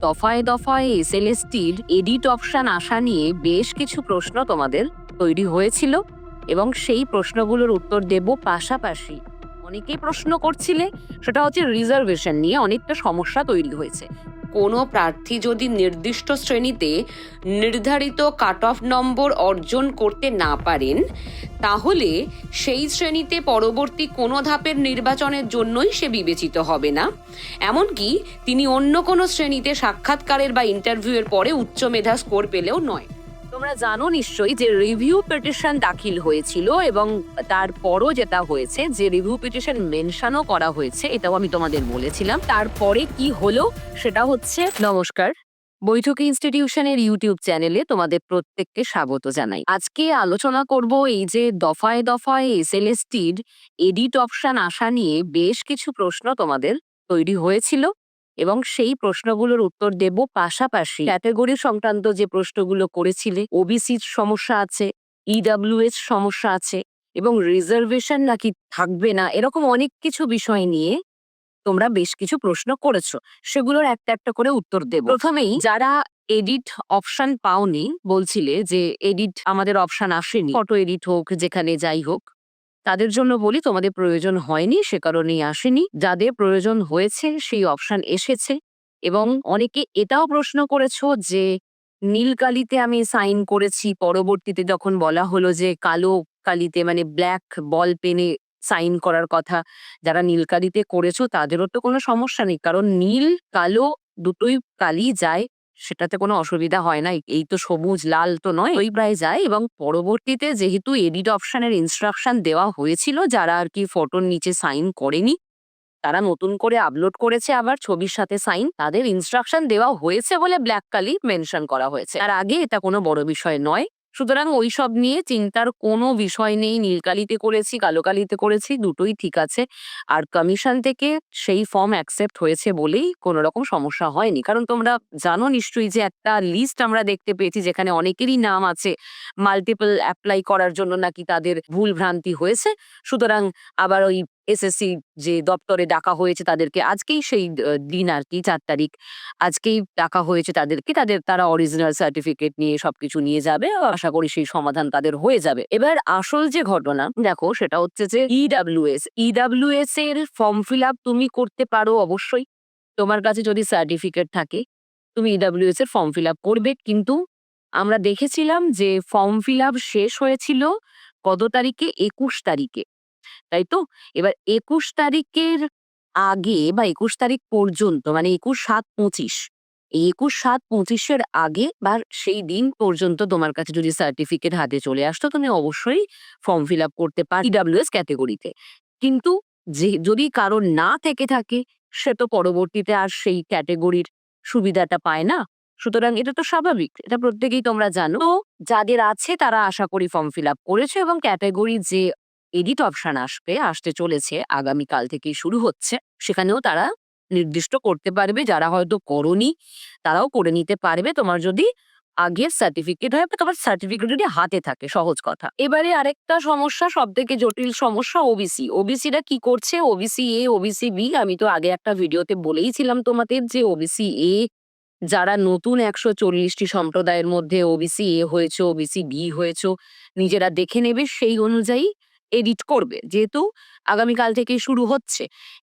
দফায় দফায় এসএলএসটির edit option আসা নিয়ে বেশ কিছু প্রশ্ন তোমাদের তৈরি হয়েছিল এবং সেই প্রশ্নগুলোর উত্তর দেব। পাশাপাশি অনেকেই প্রশ্ন করছিলে, সেটা হচ্ছে রিজার্ভেশন নিয়ে অনেকটা সমস্যা তৈরি হয়েছে। কোনো প্রার্থী যদি নির্দিষ্ট শ্রেণীতে নির্ধারিত কাট অফ নম্বর অর্জন করতে না পারেন, তাহলে সেই শ্রেণীতে পরবর্তী কোনো ধাপের নির্বাচনের জন্যই সে বিবেচিত হবে না, এমনকি তিনি অন্য কোনো শ্রেণীতে সাক্ষাৎকারের বা ইন্টারভিউয়ের পরে উচ্চ মেধা স্কোর পেলেও নয়। তোমরা জানো নিশ্চয়ই যে রিভিউ পিটিশন দাখিল হয়েছিল এবং তারপরও যেটা হয়েছে যে রিভিউ পিটিশন মেনশনও করা হয়েছে, এটাও আমি তোমাদের বলেছিলাম। তারপরে কি হলো সেটা হচ্ছে, নমস্কার, বৈঠকি ইনস্টিটিউশনের ইউটিউব চ্যানেলে তোমাদের প্রত্যেককে স্বাগত জানাই। আজকে আলোচনা করব এই যে দফায় দফায় এসএলএসটির এডিট অপশন আসা নিয়ে বেশ কিছু প্রশ্ন তোমাদের তৈরি হয়েছিল এবং সেই প্রশ্নগুলোর উত্তর দেব। পাশাপাশি ক্যাটাগরি সংক্রান্ত যে প্রশ্নগুলো করেছিলে, ওবিসির সমস্যা আছে, ইডব্লিউএস সমস্যা আছে এবং রিজার্ভেশন নাকি থাকবে না, এরকম অনেক কিছু বিষয় নিয়ে তোমরা বেশ কিছু প্রশ্ন করেছো, সেগুলোর একটা একটা করে উত্তর দেব। প্রথমেই যারা এডিট অপশন পাওনি, বলছিলে যে এডিট আমাদের অপশন আসেনি, ফটো এডিট হোক যেখানে যাই হোক, তাদের জন্য বলি তোমাদের প্রয়োজন হয়নি, সে কারণেই আসেনি। যাদের প্রয়োজন হয়েছে সেই অপশন এসেছে। এবং অনেকে এটাও প্রশ্ন করেছো যে নীল কালিতে আমি সাইন করেছি, পরবর্তীতে যখন বলা হলো যে কালো কালিতে মানে ব্ল্যাক বল পেনে সাইন করার কথা, যারা নীল কালিতে করেছো তাদেরও তো কোনো সমস্যা নেই, কারণ নীল কালো দুটোই কালি যায়, সেটাতে কোনো অসুবিধা হয় না। এই তো সবুজ লাল তো নয়, ওই প্রায় যায়। এবং পরবর্তীতে যেহেতু এডিট অপশনের ইনস্ট্রাকশন দেওয়া হয়েছিল, যারা আর কি ফটোর নিচে সাইন করেনি তারা নতুন করে আপলোড করেছে আবার ছবির সাথে সাইন, তাদের ইনস্ট্রাকশন দেওয়া হয়েছে বলে ব্ল্যাক কালি মেনশন করা হয়েছে, তার আগে এটা কোনো বড় বিষয় নয়। সুতরাং ওইসব নিয়ে চিন্তার কোনো বিষয় নেই। নীলকালিতে করেছি, কালো কালিতে করেছি, দুটোই ঠিক আছে। আর কমিশন থেকে সেই ফর্ম অ্যাকসেপ্ট হয়েছে বলেই কোনো রকম সমস্যা হয়নি। কারণ তোমরা জানো নিশ্চয়ই যে একটা লিস্ট আমরা দেখতে পেয়েছি যেখানে অনেকেরই নাম আছে, মাল্টিপল অ্যাপ্লাই করার জন্য নাকি তাদের ভুল ভ্রান্তি হয়েছে। সুতরাং আবার ওই এসএসসি যে দপ্তরে ডাকা হয়েছে তাদেরকে, আজকেই সেই দিন আর কি 4 তারিখ, আজকেই ডাকা হয়েছে তাদেরকে, তারা অরিজিনাল সার্টিফিকেট নিয়ে সবকিছু নিয়ে যাবে। আশা করি সেই সমাধান তাদের হয়ে যাবে। এবার আসল যে ঘটনা দেখো সেটা হচ্ছে যে ইডব্লিউএস এর ফর্ম ফিল আপ তুমি করতে পারো অবশ্যই, তোমার কাছে যদি সার্টিফিকেট থাকে তুমি ইডব্লিউএস এর ফর্ম ফিল আপ করবে। কিন্তু আমরা দেখেছিলাম যে ফর্ম ফিল আপ শেষ হয়েছিল কত তারিখে, 21 তারিখে, তাই তো? এবার 21 তারিখের আগে বা 21 তারিখ পর্যন্ত, মানে 21/7/25, এই 21/7/25-এর আগে বা সেই দিন পর্যন্ত তোমার কাছে যদি সার্টিফিকেট হাতে চলে আসতো, তুমি অবশ্যই ফর্ম ফিল আপ করতে পার ইডব্লিউএস ক্যাটেগরিতে। কিন্তু যদি কারোর না থেকে থাকে, সে তো পরবর্তীতে আর সেই ক্যাটেগরির সুবিধাটা পায় না। সুতরাং এটা তো স্বাভাবিক, এটা প্রত্যেকেই তোমরা জানো। তো যাদের আছে তারা আশা করি ফর্ম ফিল আপ করেছে এবং ক্যাটেগরি যে এডিট অপশন আসতে চলেছে, আগামীকাল থেকেই শুরু হচ্ছে, সেখানেও তারা নির্দিষ্ট করতে পারবে। যারা হয়তো করোনি তারাও করে নিতে পারবে, তোমার যদি আগের সার্টিফিকেট হয় বা তোমার সার্টিফিকেট যদি হাতে থাকে, সহজ কথা। এবারে আরেকটা সমস্যা, সব থেকে জটিল সমস্যা, ওবিসিরা কি করছে, ওবিসি এ, ওবিসি বি। আমি তো আগে একটা ভিডিওতে বলেইছিলাম তোমাদের যে ওবিসি এ যারা নতুন 140টি সম্প্রদায়ের মধ্যে ওবিসি এ হয়েছে, ওবিসি বি হয়েছে, নিজেরা দেখে নেবে, সেই অনুযায়ী এডিট করবে, যেহেতু আগামীকাল থেকে শুরু হচ্ছে।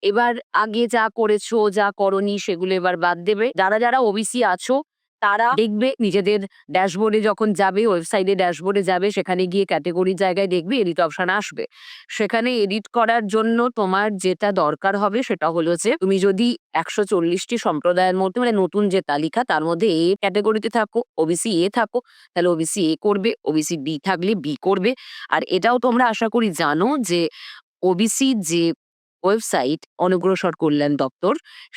এবার আগে যা করেছো যা করনি সেগুলো এবার বাদ দেবে। যারা যারা ওবিসি আছো তারা দেখবে নিজেদের ড্যাশবোর্ডে যখন যাবে, ওয়েবসাইটে ড্যাশবোর্ডে যাবে, সেখানে গিয়ে ক্যাটেগরির জায়গায় দেখবে এডিট অপশন আসবে। সেখানে এডিট করার জন্য তোমার যেটা দরকার হবে সেটা হলো যে তুমি যদি 140টি সম্প্রদায়ের মধ্যে, মানে নতুন যে তালিকা তার মধ্যে এ ক্যাটেগরিতে থাকো, ওবিসি এ থাকো, তাহলে ওবিসি এ করবে, ওবিসি বি থাকলে বি করবে। আর এটাও তোমরা আশা করি জানো যে ওবিসি যে ওয়েবসাইট অনগ্রসর কল্যাণ দপ্তর,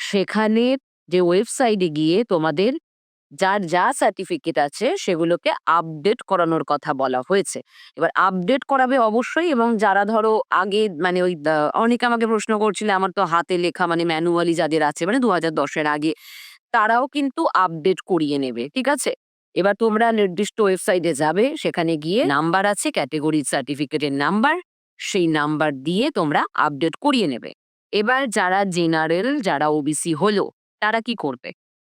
সেখানে যে ওয়েবসাইটে গিয়ে তোমাদের যার যা সার্টিফিকেট আছে সেগুলোকে আপডেট করানোর কথা বলা হয়েছে। এবার আপডেট করাবে অবশ্যই। এবং যারা ধরো আগে মানে ওই অনেকে আমাকে প্রশ্ন করছিল, আমার তো হাতে লেখা মানে ম্যানুয়ালি যাদের আছে মানে 2010-এর আগে, তারাও কিন্তু আপডেট করিয়ে নেবে, ঠিক আছে? এবার তোমরা নির্দিষ্ট ওয়েবসাইটে যাবে, সেখানে গিয়ে নাম্বার আছে ক্যাটেগরি সার্টিফিকেটের নাম্বার, সেই নাম্বার দিয়ে তোমরা আপডেট করিয়ে নেবে। এবার যারা জেনারেল, যারা ওবিসি হলো, তারা কি করবে?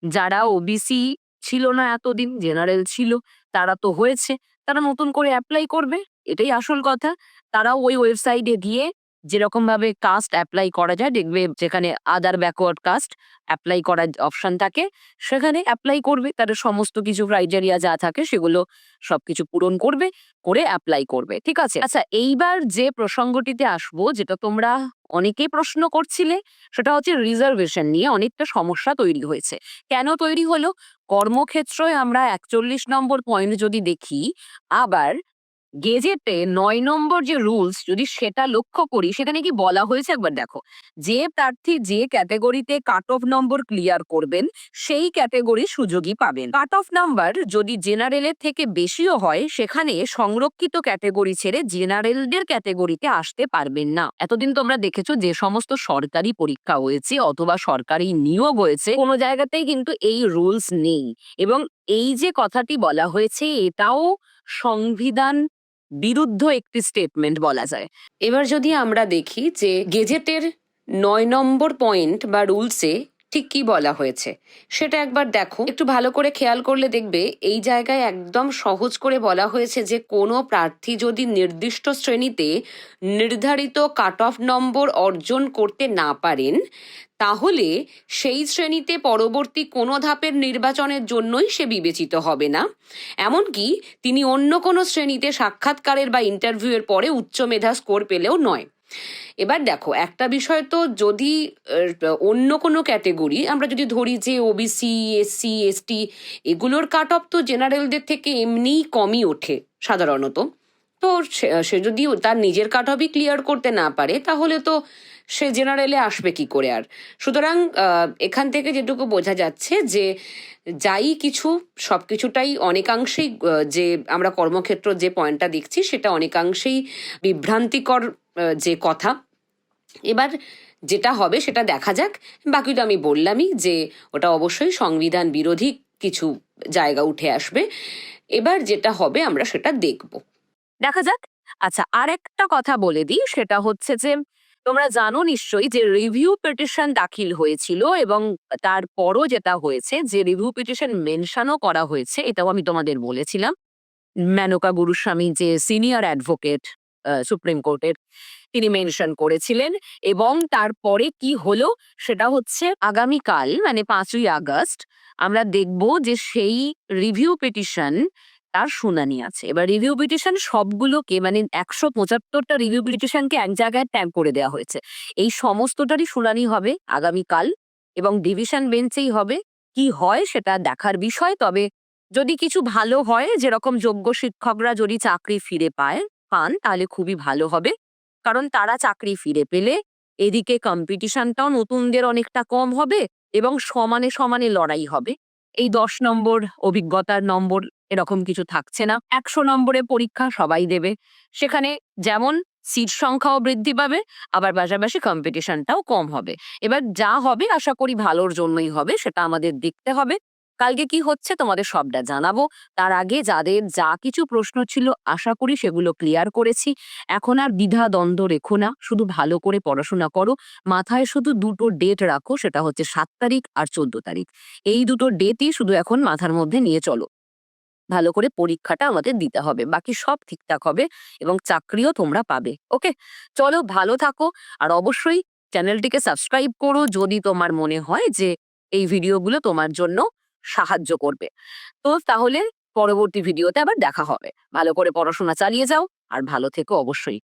যারা ওবিসি ছিল না এতদিন, জেনারেল ছিল, তারা তো হয়েছে, তারা নতুন করে অ্যাপ্লাই করবে, এটাই আসল কথা। তারাও ওই ওয়েবসাইটে গিয়ে যেরকম ভাবে কাস্ট অ্যাপ্লাই করা যায়, দেখবে যেখানে আদার ব্যাকওয়ার্ড কাস্ট অ্যাপ্লাই করার অপশন থাকে, সেখানে অ্যাপ্লাই করবে। তাদের সমস্ত কিছু ক্রাইটেরিয়া যা থাকে সেগুলো সবকিছু পূরণ করবে, করে অ্যাপ্লাই করবে। ঠিক আছে? আচ্ছা, এইবার যে প্রসঙ্গটিতে আসবো, যেটা তোমরা অনেকেই প্রশ্ন করছিলে, সেটা হচ্ছে রিজার্ভেশন নিয়ে অনেকটা সমস্যা তৈরি হয়েছে। কেন তৈরি হলো? কর্মক্ষেত্রে আমরা ৪১ নম্বর পয়েন্ট যদি দেখি, আবার গেজেটে ৯ নম্বর যে রুলস যদি সেটা লক্ষ্য করি, সেখানে কি বলা হয়েছে একবার দেখো। যে প্রার্থী যে ক্যাটেগরিতে কাট অফ নম্বর ক্লিয়ার করবেন সেই ক্যাটেগরি সুযোগই পাবেন। কাট অফ নাম্বার যদি জেনারেলের থেকে বেশিও হয়, সেখানে সংরক্ষিত ক্যাটেগরি ছেড়ে জেনারেলদের ক্যাটেগরিতে আসতে পারবেন না। এতদিন তোমরা দেখেছো যে সমস্ত সরকারি পরীক্ষা হয়েছে অথবা সরকারি নিয়োগ হয়েছে, কোনো জায়গাতেই কিন্তু এই রুলস নেই। এবং এই যে কথাটি বলা হয়েছে, এটাও সংবিধান বিরুদ্ধ একটি স্টেটমেন্ট বলা যায়। এবার যদি আমরা দেখি যে গেজেটের ৯ নম্বর পয়েন্ট বা রুলসে ঠিক কি বলা হয়েছে, সেটা একবার দেখো। একটু ভালো করে খেয়াল করলে দেখবে এই জায়গায় একদম সহজ করে বলা হয়েছে যে কোনো প্রার্থী যদি নির্দিষ্ট শ্রেণীতে নির্ধারিত কাট অফ নম্বর অর্জন করতে না পারেন, তাহলে সেই শ্রেণীতে পরবর্তী কোনো ধাপের নির্বাচনের জন্যই সে বিবেচিত হবে না। এমনকি তিনি অন্য কোনো শ্রেণীতে সাক্ষাৎকারের বা ইন্টারভিউয়ের পরে উচ্চ মেধা স্কোর পেলেও নয়। এবার দেখো, একটা বিষয় তো, যদি অন্য কোনো ক্যাটেগরি আমরা যদি ধরি যে ওবিসি, এসসি, এসটি, এগুলোর কাট অফ তো জেনারেলদের থেকে এমনিই কমই ওঠে সাধারণত। তো সে যদি তার নিজের কাট অফই ক্লিয়ার করতে না পারে, তাহলে তো সে জেনারেলে আসবে কি করে আর। সুতরাং এখান থেকে যেটুকু বোঝা যাচ্ছে যে যাই কিছু, সব কিছুটাই অনেকাংশেই, যে আমরা কর্মক্ষেত্র যে পয়েন্টটা দেখছি সেটা অনেকাংশেই বিভ্রান্তিকর যে কথা। এবার যেটা হবে সেটা দেখা যাক। বাকি তো আমি বললামই যে ওটা অবশ্যই সংবিধান বিরোধী কিছু জায়গা উঠে আসবে। এবার যেটা হবে আমরা সেটা দেখব, দেখা যাক। আচ্ছা, আরেকটা কথা বলে দিই, সেটা হচ্ছে যে তোমরা জানো নিশ্চয়ই যে রিভিউ পিটিশন দাখিল হয়েছিল, এবং তারপরও যেটা হয়েছে যে রিভিউ পিটিশন মেনশনও করা হয়েছে, এটাও আমি তোমাদের বলেছিলাম। মেনকা গুরুস্বামী যে সিনিয়র অ্যাডভোকেট সুপ্রিম কোর্টের, তিনি মেনশন করেছিলেন। এবং তারপরে কি হলো সেটা হচ্ছে আগামীকাল মানে ৫ই আগস্ট আমরা দেখব যে সেই রিভিউ পিটিশন তার শুনানি আছে। এবার রিভিউ পিটিশন সবগুলোকে মানে ১৭৫টা রিভিউ পিটিশনকে এক জায়গায় ট্যাগ করে দেওয়া হয়েছে। এই সমস্তটারই শুনানি হবে আগামীকাল এবং ডিভিশন বেঞ্চেই হবে। কি হয় সেটা দেখার বিষয়। তবে যদি কিছু ভালো হয়, যেরকম যোগ্য শিক্ষকরা যদি চাকরি ফিরে পান তাহলে খুবই ভালো হবে। কারণ তারা চাকরি ফিরে পেলে এদিকে কম্পিটিশনটাও নতুনদের অনেকটা কম হবে এবং সমানে সমানে লড়াই হবে। এই ১০ নম্বর অভিজ্ঞতার নম্বর এরকম কিছু থাকছে না। ১০০ নম্বরে পরীক্ষা সবাই দেবে। সেখানে যেমন সিট সংখ্যাও বৃদ্ধি পাবে, আবার পাশাপাশি কম্পিটিশনটাও কম হবে। এবার যা হবে আশা করি ভালোর জন্যই হবে, সেটা আমাদের দেখতে হবে। কালকে কি হচ্ছে তোমাদের সবটা জানাবো। তার আগে যাদের যা কিছু প্রশ্ন ছিল আশা করি সেগুলো ক্লিয়ার করেছি। এখন আর দ্বিধা দ্বন্দ্ব রেখো না, শুধু ভালো করে পড়াশোনা করো। মাথায় শুধু দুটো ডেট রাখো, সেটা হচ্ছে ৭ তারিখ আর ১৪ তারিখ। এই দুটো ডেটই শুধু এখন মাথার মধ্যে নিয়ে চলো। ভালো করে পরীক্ষাটা আমাদের দিতে হবে, বাকি সব ঠিকঠাক হবে এবং চাকরিও তোমরা পাবে। ওকে, চলো ভালো থাকো। আর অবশ্যই চ্যানেলটিকে সাবস্ক্রাইব করো যদি তোমার মনে হয় যে এই ভিডিওগুলো তোমার জন্য সাহায্য করবে। তো তাহলে পরবর্তী ভিডিওতে আবার দেখা হবে। ভালো করে পড়াশোনা চালিয়ে যাও আর ভালো থেকো অবশ্যই।